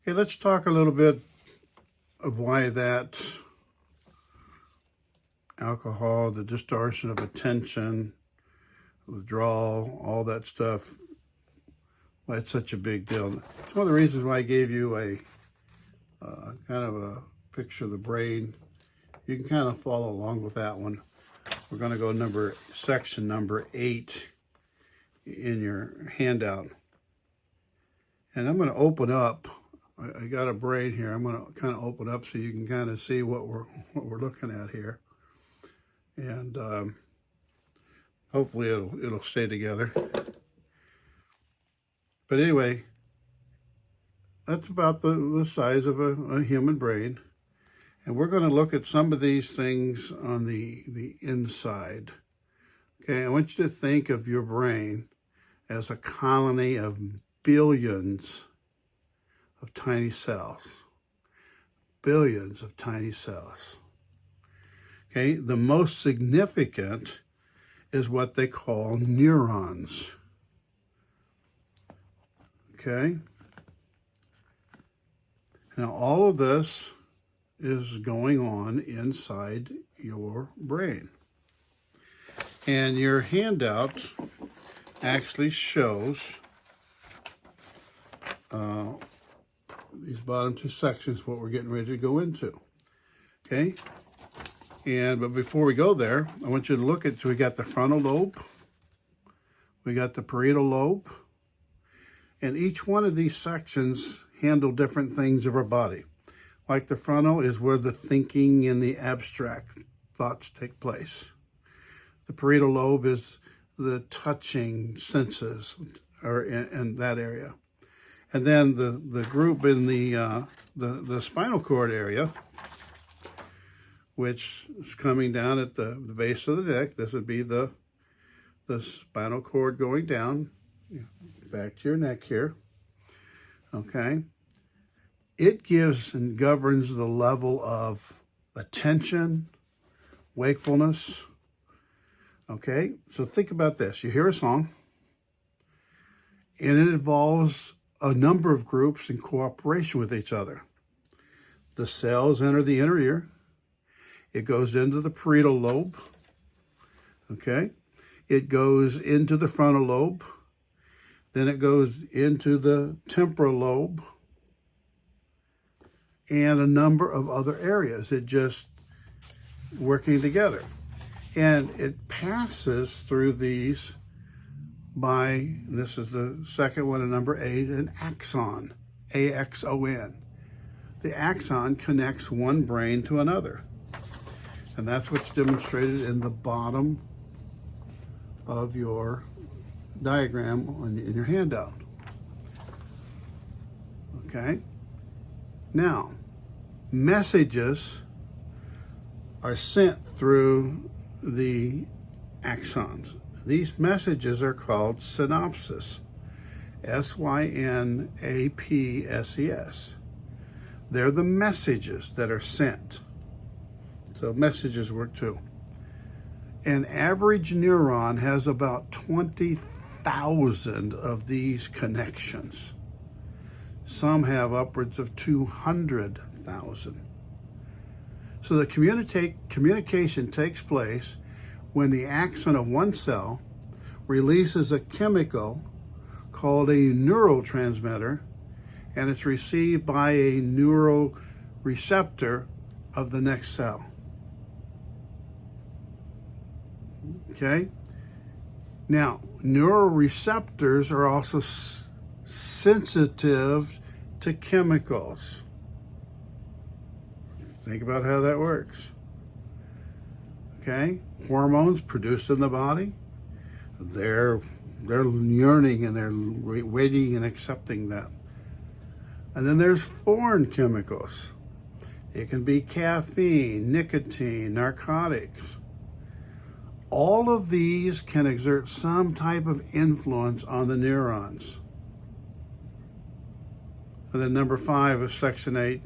Hey, let's talk a little bit of why that alcohol, the distortion of attention, withdrawal, all that stuff, why it's such a big deal. It's one of the reasons why I gave you a kind of a picture of the brain. You can kind of follow along with that one. We're going to go section number 8 in your handout. And I'm going to open up. I got a brain here. I'm going to kind of open up so you can kind of see what we're looking at here. And hopefully it'll stay together. But anyway, that's about the size of a human brain. And we're going to look at some of these things on the inside. Okay, I want you to think of your brain as a colony of billions of tiny cells. Billions of tiny cells. Okay, the most significant is what they call neurons. Okay? Now, all of this is going on inside your brain. And your handout actually shows these bottom 2 sections, what we're getting ready to go into. Okay? But before we go there, I want you to look at, so we got the frontal lobe, we got the parietal lobe, and each one of these sections handle different things of our body. Like the frontal is where the thinking and the abstract thoughts take place. The parietal lobe is the touching senses, or in that area. And then the group in the spinal cord area, which is coming down at the base of the neck. This would be the spinal cord going down, back to your neck here. Okay. It gives and governs the level of attention, wakefulness. Okay, so think about this. You hear a song, and it involves a number of groups in cooperation with each other. The cells enter the inner ear. It goes into the parietal lobe. Okay, it goes into the frontal lobe. Then it goes into the temporal lobe and a number of other areas. It just working together. And it passes through these by, this is the second one, number 8, an axon, A-X-O-N. The axon connects one brain to another. And that's what's demonstrated in the bottom of your diagram in your handout. Okay? Now, messages are sent through the axons. These messages are called synapses. S-Y-N-A-P-S-E-S. They're the messages that are sent. So messages work too. An average neuron has about 20,000 of these connections. Some have upwards of 200,000. So the communication takes place when the axon of one cell releases a chemical called a neurotransmitter, and it's received by a neuroreceptor of the next cell. Okay? Now, neuroreceptors are also sensitive to chemicals. Think about how that works. Okay? Hormones produced in the body, they're yearning and they're waiting and accepting that. And then there's foreign chemicals. It can be caffeine, nicotine, narcotics. All of these can exert some type of influence on the neurons. And then number 5 of section 8,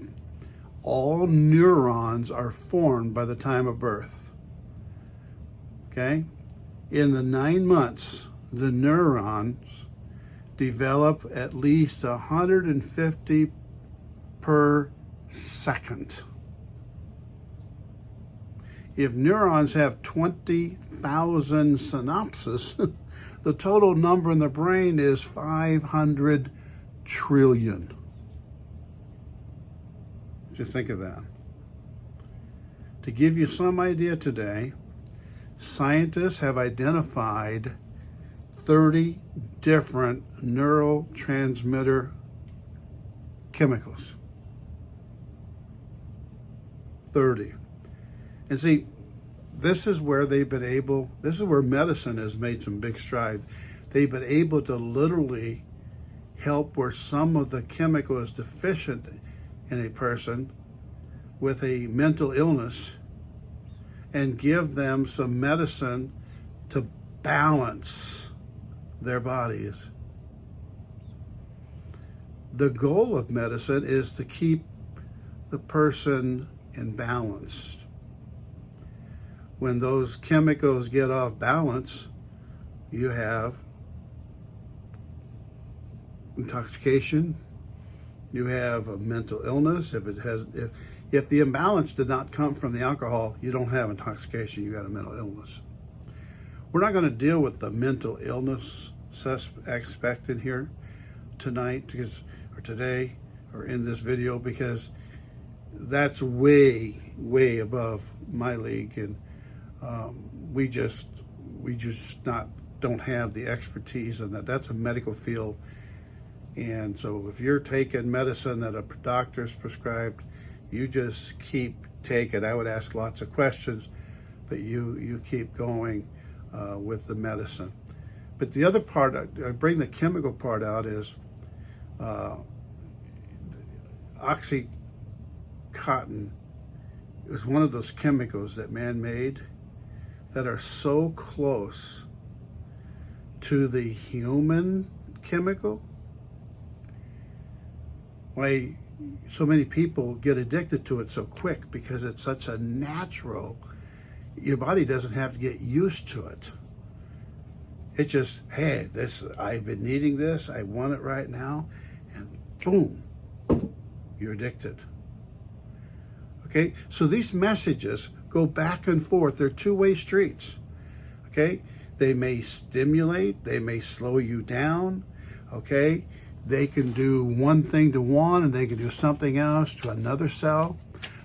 all neurons are formed by the time of birth. Okay? In the 9 months, the neurons develop at least 150 per second. If neurons have 20,000 synapses, the total number in the brain is 500 trillion. Just think of that. To give you some idea today, scientists have identified 30 different neurotransmitter chemicals. 30. And see, this is where medicine has made some big strides. They've been able to literally help where some of the chemical is deficient in a person with a mental illness and give them some medicine to balance their bodies. The goal of medicine is to keep the person in balance. When those chemicals get off balance, you have intoxication, you have a mental illness. If the imbalance did not come from the alcohol, you don't have intoxication, you got a mental illness. We're not going to deal with the mental illness aspect in here tonight, or today, or in this video, because that's way, way above my league, and we just don't have the expertise in that. That's a medical field. And so if you're taking medicine that a doctor's prescribed, you just keep taking. I would ask lots of questions, but you keep going with the medicine. But the other part, I bring the chemical part out, is Oxycontin is one of those chemicals that man made that are so close to the human chemical. Why so many people get addicted to it so quick, because it's such a natural, your body doesn't have to get used to it. It's just, hey, I've been needing this, I want it right now, and boom, you're addicted. Okay, so these messages go back and forth. They're two-way streets. Okay, they may stimulate, they may slow you down. Okay, they can do one thing to one and they can do something else to another cell.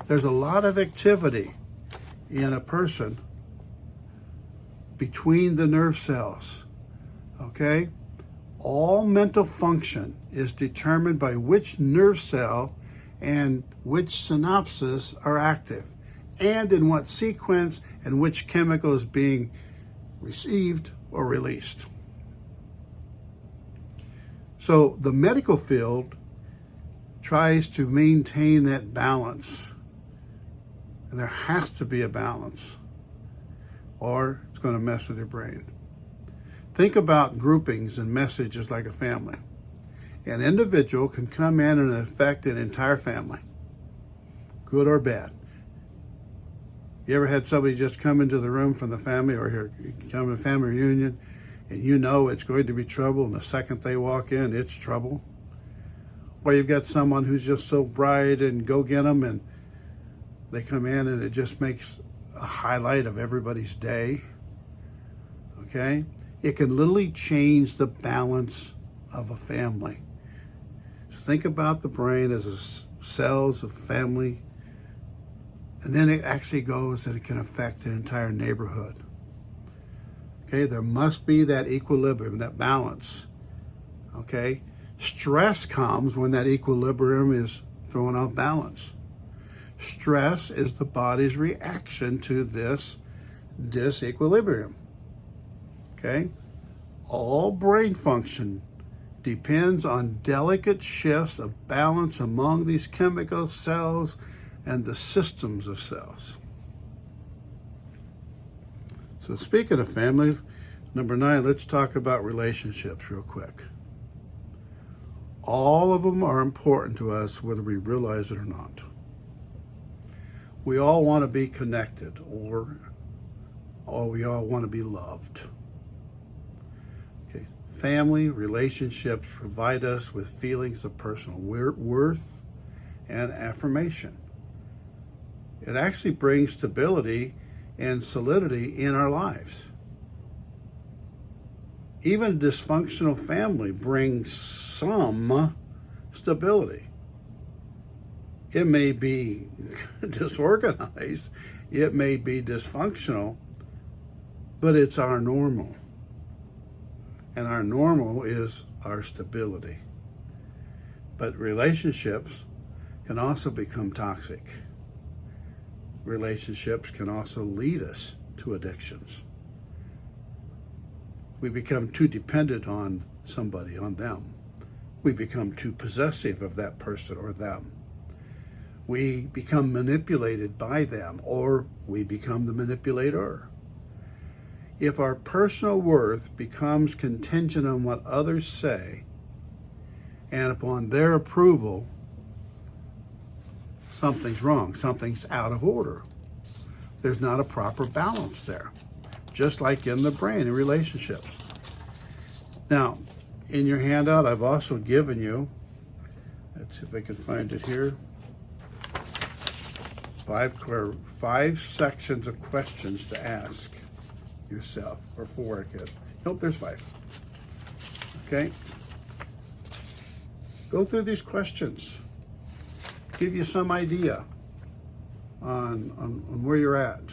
There's a lot of activity in a person between the nerve cells. Okay, all mental function is determined by which nerve cell and which synapses are active, and in what sequence, and which chemical is being received or released. So the medical field tries to maintain that balance, and there has to be a balance, or it's going to mess with your brain. Think about groupings and messages like a family. An individual can come in and affect an entire family, good or bad. You ever had somebody just come into the room from the family, or here come to a family reunion, and you know it's going to be trouble, and the second they walk in, it's trouble? Or you've got someone who's just so bright and go get them, and they come in and it just makes a highlight of everybody's day. Okay? It can literally change the balance of a family. So think about the brain as cells of family, and then it actually goes that it can affect an entire neighborhood. Okay, there must be that equilibrium, that balance. Okay, stress comes when that equilibrium is thrown off balance. Stress is the body's reaction to this disequilibrium. Okay, all brain function depends on delicate shifts of balance among these chemical cells and the systems of cells. So speaking of family, number 9, let's talk about relationships real quick. All of them are important to us, whether we realize it or not. We all want to be connected, or we all want to be loved. Okay. Family relationships provide us with feelings of personal worth and affirmation. It actually brings stability and solidity in our lives. Even a dysfunctional family brings some stability. It may be disorganized, it may be dysfunctional, but it's our normal. And our normal is our stability. But relationships can also become toxic. Relationships can also lead us to addictions. We become too dependent on somebody, on them. We become too possessive of that person or them. We become manipulated by them, or we become the manipulator. If our personal worth becomes contingent on what others say and upon their approval, something's wrong. Something's out of order. There's not a proper balance there, just like in the brain in relationships. Now, in your handout, I've also given you, let's see if I can find it here, five sections of questions to ask yourself, or four, I guess. Nope, there's 5. Okay? Go through these questions. Give you some idea on where you're at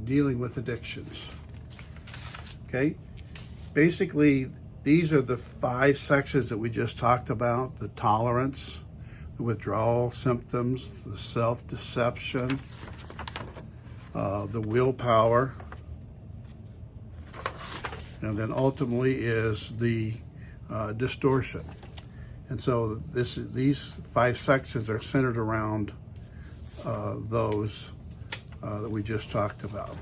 dealing with addictions. Okay? Basically, these are the 5 sections that we just talked about: the tolerance, the withdrawal symptoms, the self-deception, the willpower, and then ultimately is the distortion. And so these 5 sections are centered around those that we just talked about.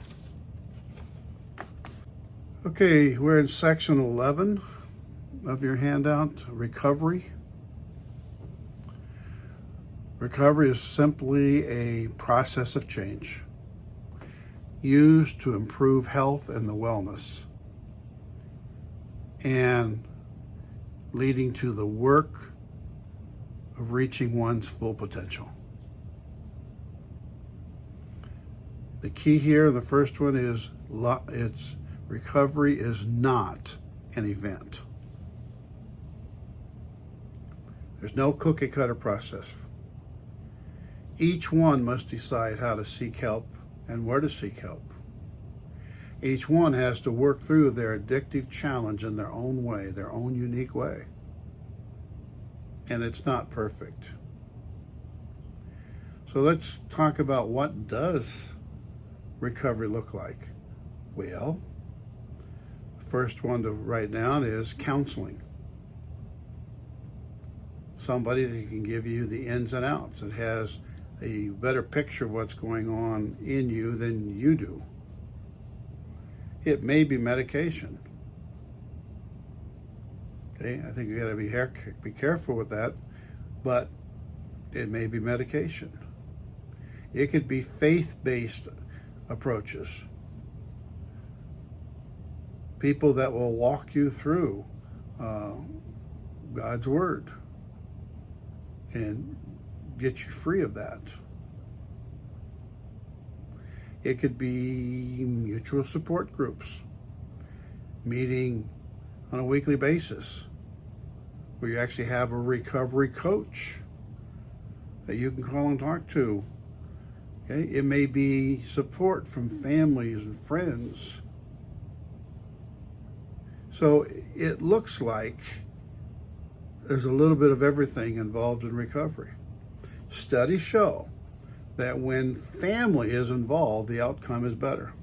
Okay, we're in section 11 of your handout, recovery. Recovery is simply a process of change used to improve health and the wellness, and leading to the work of reaching one's full potential. The key here, the first one is recovery is not an event. There's no cookie cutter process. Each one must decide how to seek help and where to seek help. Each one has to work through their addictive challenge in their own way, their own unique way. And it's not perfect. So let's talk about, what does recovery look like? Well, the first one to write down is counseling. Somebody that can give you the ins and outs, that has a better picture of what's going on in you than you do. It may be medication. Okay, I think you got to be careful with that, but it may be medication. It could be faith-based approaches. People that will walk you through God's Word and get you free of that. It could be mutual support groups, meeting on a weekly basis, where you actually have a recovery coach that you can call and talk to. Okay? It may be support from families and friends. So it looks like there's a little bit of everything involved in recovery. Studies show that when family is involved, the outcome is better.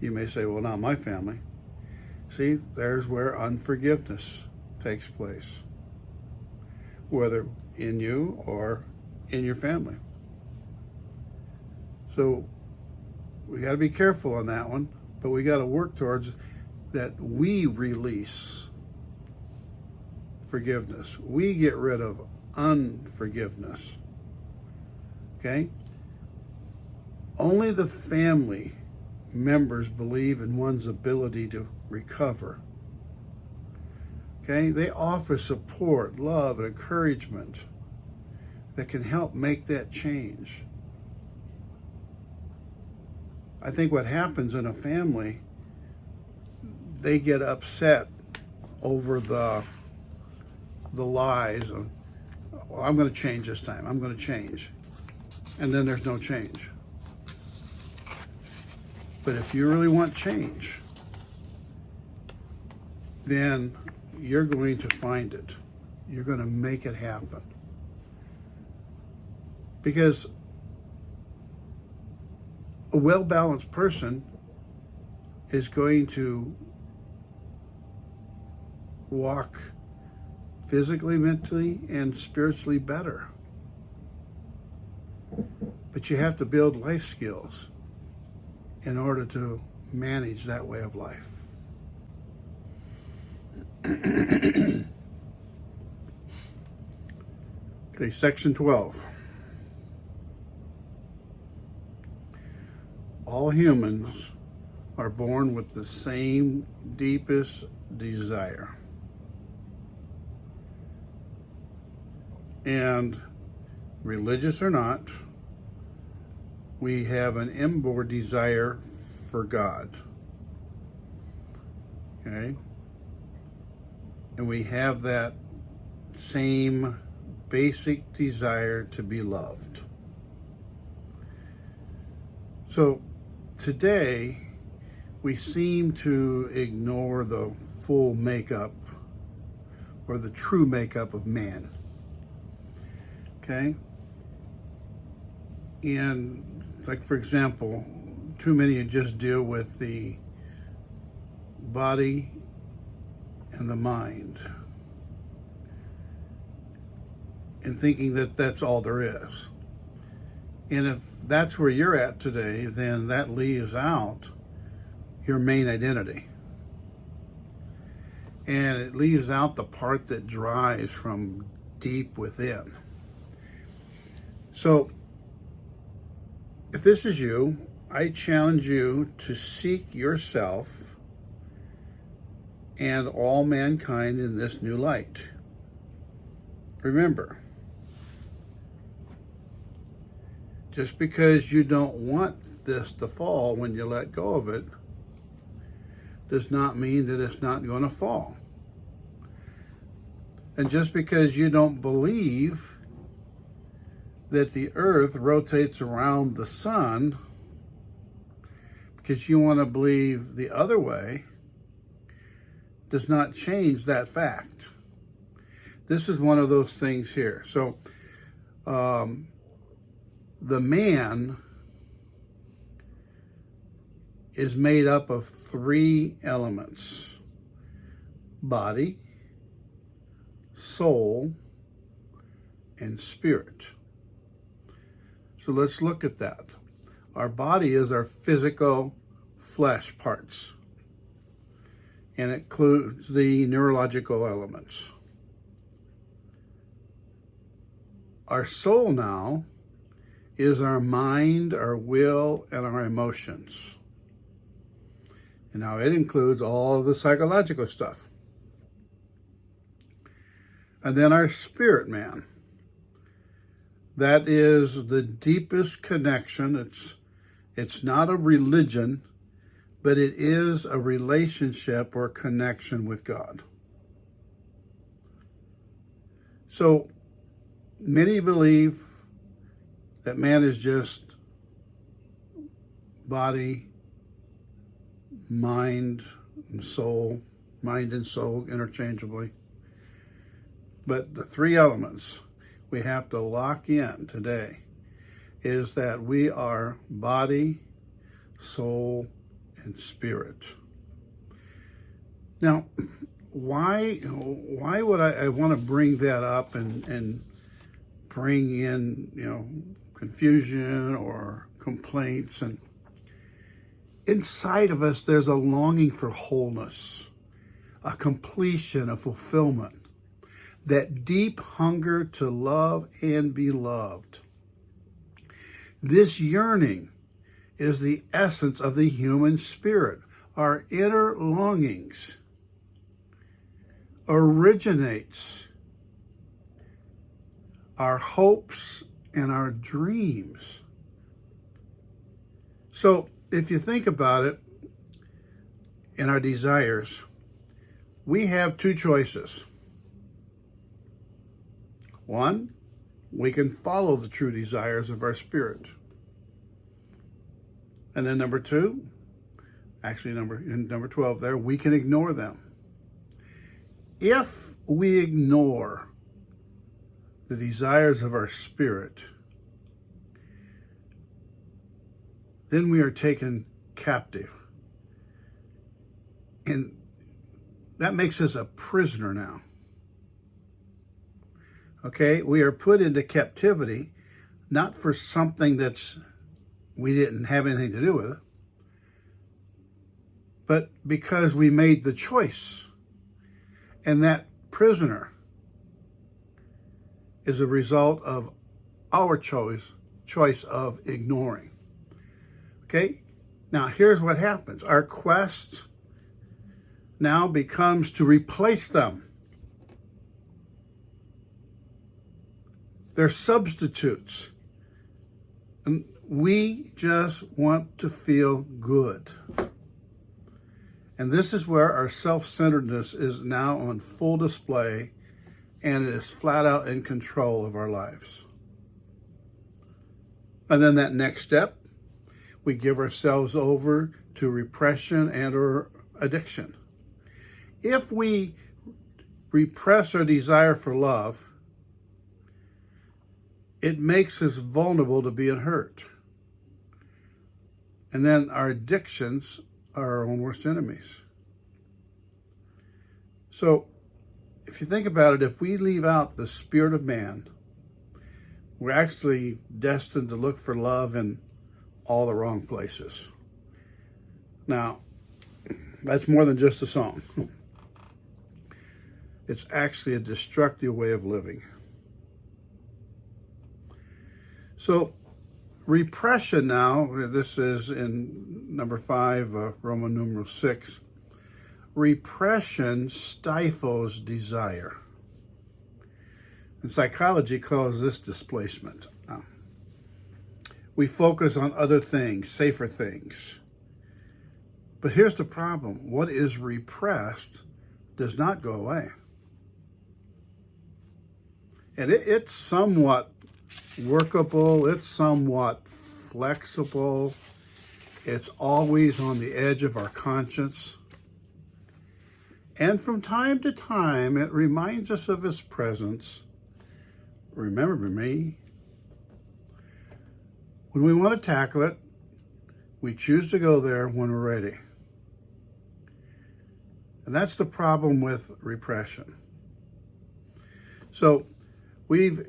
You may say, well, not my family. See, there's where unforgiveness takes place, whether in you or in your family. So we got to be careful on that one, but we got to work towards that. We release forgiveness. We get rid of unforgiveness. Okay? Only the family members believe in one's ability to recover. Okay? They offer support, love, and encouragement that can help make that change. I think what happens in a family, they get upset over the lies of, well, I'm going to change this time. I'm going to change. And then there's no change. But if you really want change, then you're going to find it. You're going to make it happen. Because a well-balanced person is going to walk physically, mentally, and spiritually better. But you have to build life skills in order to manage that way of life. Okay, section 12. All humans are born with the same deepest desire. And religious or not, we have an inborn desire for God. Okay? And we have that same basic desire to be loved. So today, we seem to ignore the full makeup or the true makeup of man. Okay? And like, for example, too many just deal with the body and the mind and thinking that that's all there is. And if that's where you're at today, then that leaves out your main identity. And it leaves out the part that drives from deep within. So, if this is you, I challenge you to seek yourself and all mankind in this new light. Remember, just because you don't want this to fall when you let go of it, does not mean that it's not going to fall. And just because you don't believe that the earth rotates around the sun, because you want to believe the other way, does not change that fact. This is one of those things here. So, the man is made up of three elements: body, soul, and spirit. So let's look at that. Our body is our physical flesh parts, and it includes the neurological elements. Our soul now is our mind, our will, and our emotions. And now it includes all of the psychological stuff. And then our spirit man. That is the deepest connection. It's not a religion, but it is a relationship or connection with God. So many believe that man is just body, mind, and soul, mind and soul interchangeably. But the three elements we have to lock in today is that we are body, soul, and spirit. Now, why would I want to bring that up and bring in, confusion or complaints? And inside of us, there's a longing for wholeness, a completion, a fulfillment, that deep hunger to love and be loved. This yearning is the essence of the human spirit. Our inner longings originates our hopes and our dreams. So if you think about it, in our desires, we have two choices. One, we can follow the true desires of our spirit. And then number two, actually number 12 there, we can ignore them. If we ignore the desires of our spirit, then we are taken captive. And that makes us a prisoner now. Okay, we are put into captivity, not for something we didn't have anything to do with, but because we made the choice. And that prisoner is a result of our choice of ignoring. Okay, now here's what happens. Our quest now becomes to replace them. They're substitutes. And we just want to feel good. And this is where our self-centeredness is now on full display, and it is flat out in control of our lives. And then that next step, we give ourselves over to repression and or addiction. If we repress our desire for love, it makes us vulnerable to being hurt. And then our addictions are our own worst enemies. So if you think about it, if we leave out the spirit of man, we're actually destined to look for love in all the wrong places. Now, that's more than just a song. It's actually a destructive way of living. So repression now, this is in number 5, Roman numeral 6. Repression stifles desire. And psychology calls this displacement. We focus on other things, safer things. But here's the problem. What is repressed does not go away. And it's somewhat workable, it's somewhat flexible, it's always on the edge of our conscience. And from time to time, it reminds us of his presence. Remember me. When we want to tackle it, we choose to go there when we're ready. And that's the problem with repression. So we've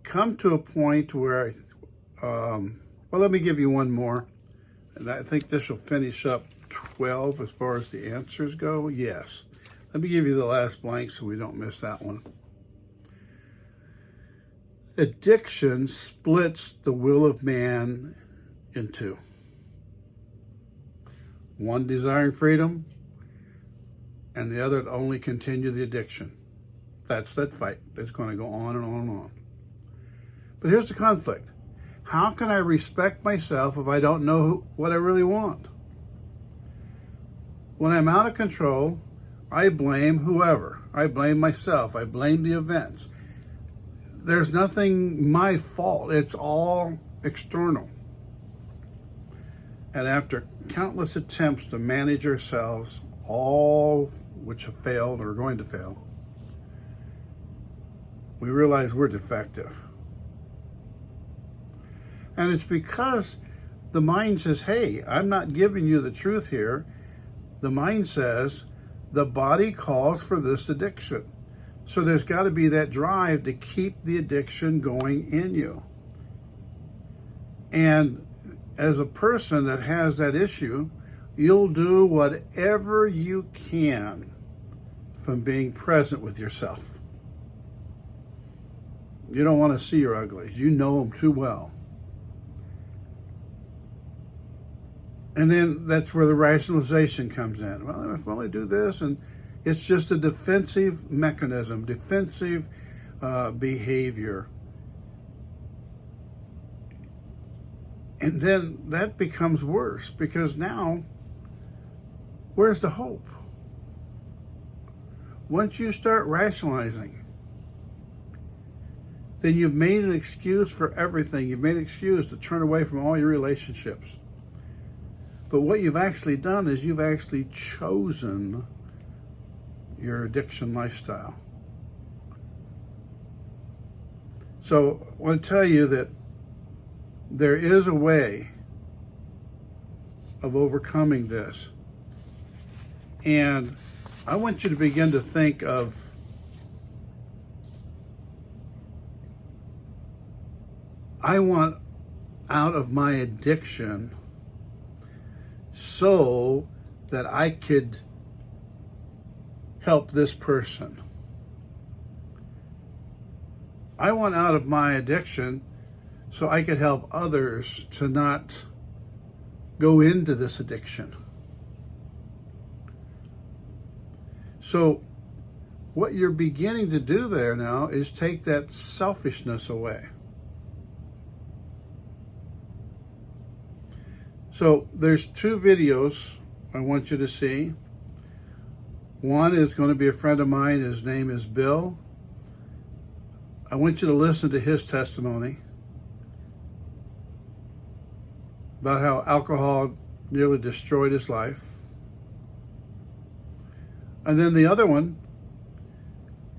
come to a point where, well, let me give you one more. And I think this will finish up 12 as far as the answers go. Yes. Let me give you the last blank so we don't miss that one. Addiction splits the will of man in two. One desiring freedom, and the other to only continue the addiction. That's that fight. It's going to go on and on and on. But here's the conflict. How can I respect myself if I don't know what I really want? When I'm out of control, I blame whoever. I blame myself. I blame the events. There's nothing my fault. It's all external. And after countless attempts to manage ourselves, all which have failed or are going to fail, we realize we're defective. And it's because the mind says, hey, I'm not giving you the truth here. The mind says the body calls for this addiction. So there's got to be that drive to keep the addiction going in you. And as a person that has that issue, you'll do whatever you can from being present with yourself. You don't want to see your uglies. You know them too well. And then that's where the rationalization comes in. Well, if I only do this, and It's just a defensive mechanism, defensive behavior. And then that becomes worse, because now, where's the hope? Once you start rationalizing, then you've made an excuse for everything. You've made an excuse to turn away from all your relationships. But what you've actually done is you've actually chosen your addiction lifestyle. So I want to tell you that there is a way of overcoming this. And I want you to begin to think of I want out of my addiction so that I could help this person. I want out of my addiction so I could help others to not go into this addiction. So what you're beginning to do there now is take that selfishness away. So there's two videos I want you to see. One is going to be a friend of mine. His name is Bill. I want you to listen to his testimony about how alcohol nearly destroyed his life. And then the other one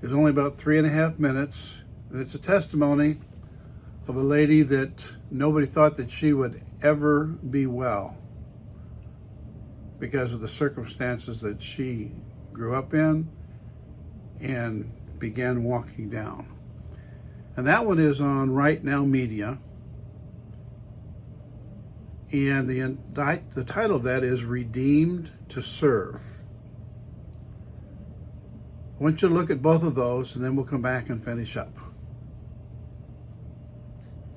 is only about 3.5 minutes, and it's a testimony of a lady that nobody thought that she would ever be well because of the circumstances that she grew up in and began walking down. And that one is on Right Now Media. And the title of that is Redeemed to Serve. I want you to look at both of those, and then we'll come back and finish up.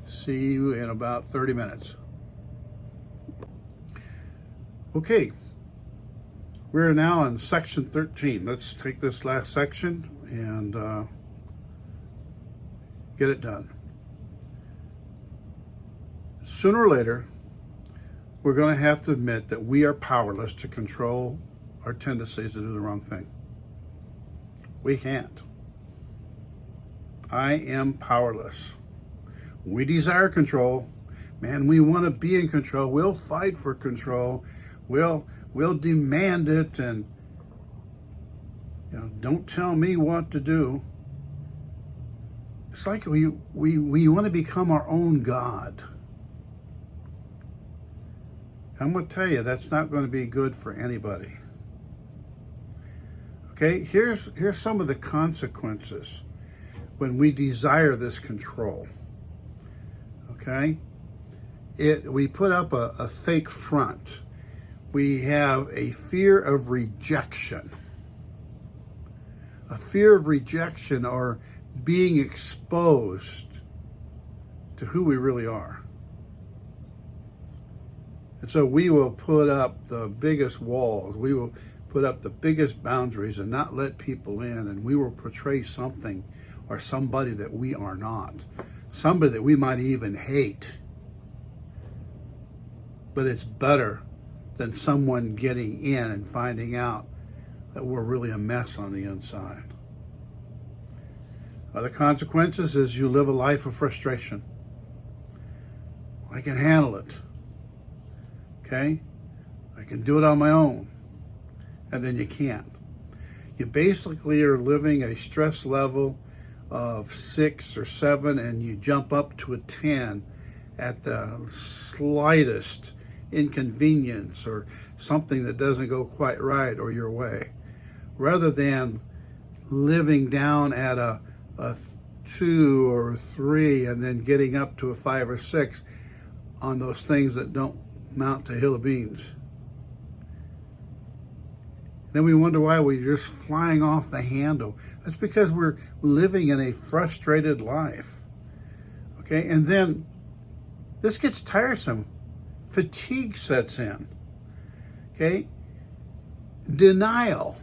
See you in about 30 minutes. Okay, we're now in section 13. Let's take this last section and get it done. Sooner or later, we're going to have to admit that we are powerless to control our tendencies to do the wrong thing. We can't. I am powerless. We desire control. Man, we want to be in control. We'll fight for control. We'll demand it, and don't tell me what to do. It's like we want to become our own God. I'm going to tell you, that's not going to be good for anybody. Okay, here's some of the consequences when we desire this control. Okay, we put up a fake front. We have a fear of rejection. A fear of rejection, or being exposed to who we really are. And so we will put up the biggest walls. We will put up the biggest boundaries and not let people in. And we will portray something or somebody that we are not. Somebody that we might even hate. But it's better than someone getting in and finding out that we're really a mess on the inside. The consequences is you live a life of frustration. I can handle it. Okay? I can do it on my own. And then you can't. You basically are living a stress level of 6 or 7, and you jump up to a 10 at the slightest inconvenience or something that doesn't go quite right or your way, rather than living down at a 2 or 3 and then getting up to a 5 or 6 on those things that don't mount to a hill of beans. Then we wonder why we're just flying off the handle. That's because we're living in a frustrated life. Okay, and then this gets tiresome. Fatigue sets in. Okay, denial.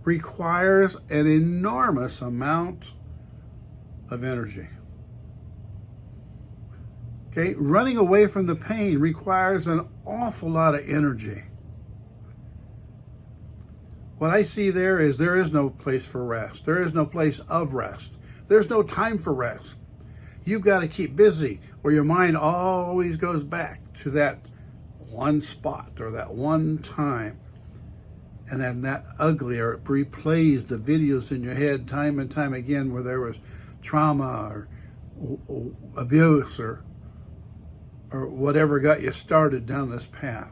requires an enormous amount of energy. Okay, running away from the pain requires an awful lot of energy. What I see there is no place for rest. There is no place of rest. There's no time for rest. You've got to keep busy, or your mind always goes back to that one spot or that one time. And then that ugly, or it replays the videos in your head time and time again where there was trauma or abuse or whatever got you started down this path.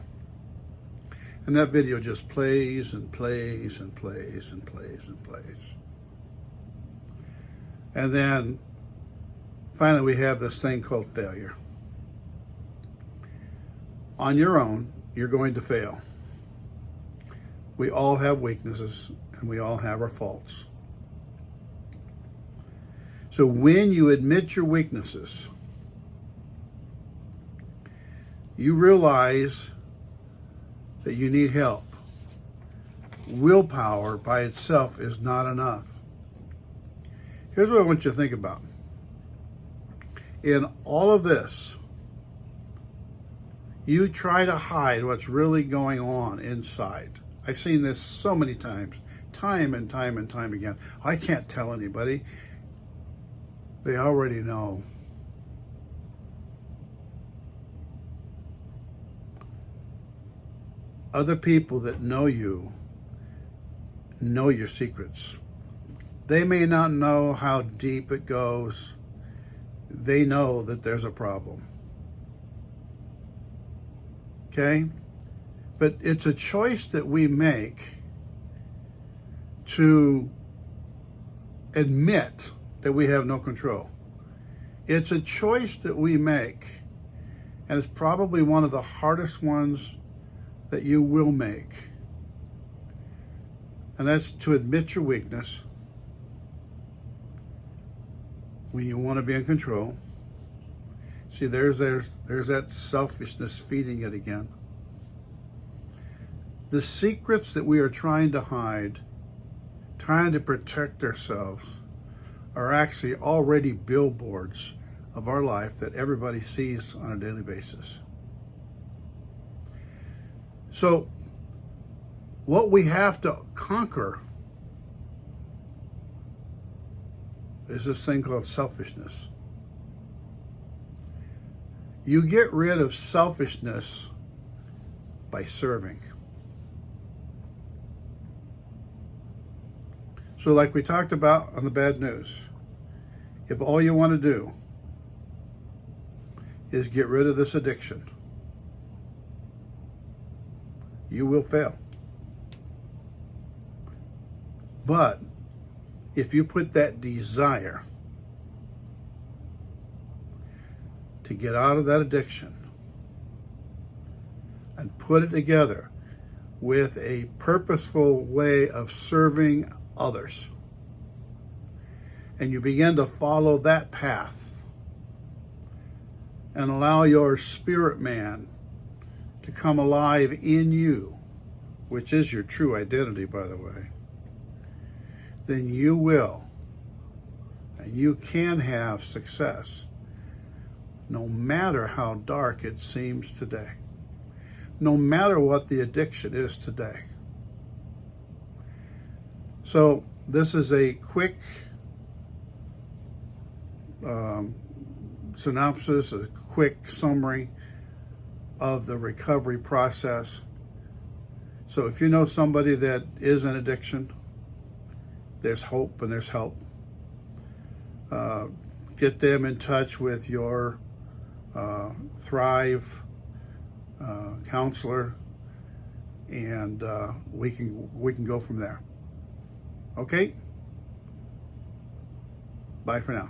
And that video just plays and plays and plays and plays and plays. And then finally we have this thing called failure. On your own, you're going to fail. We all have weaknesses and we all have our faults. So when you admit your weaknesses, you realize that you need help. Willpower by itself is not enough. Here's what I want you to think about. In all of this, you try to hide what's really going on inside. I've seen this so many times, time and time and time again. I can't tell anybody. They already know. Other people that know you know your secrets. They may not know how deep it goes. They know that there's a problem. Okay? But it's a choice that we make to admit that we have no control. It's a choice that we make, and it's probably one of the hardest ones that you will make. And that's to admit your weakness when you want to be in control. See, there's that selfishness feeding it again. The secrets that we are trying to hide, trying to protect ourselves, are actually already billboards of our life that everybody sees on a daily basis. So, what we have to conquer is this thing called selfishness. You get rid of selfishness by serving. So like we talked about on the bad news, if all you want to do is get rid of this addiction, you will fail. But if you put that desire to get out of that addiction and put it together with a purposeful way of serving others, and you begin to follow that path and allow your spirit man to come alive in you, which is your true identity, by the way, then you will and you can have success no matter how dark it seems today, no matter what the addiction is today. So this is a quick synopsis, a quick summary of the recovery process. So if you know somebody that is in addiction, there's hope and there's help. Get them in touch with your Thrive counselor, and we can go from there. Okay? Bye for now.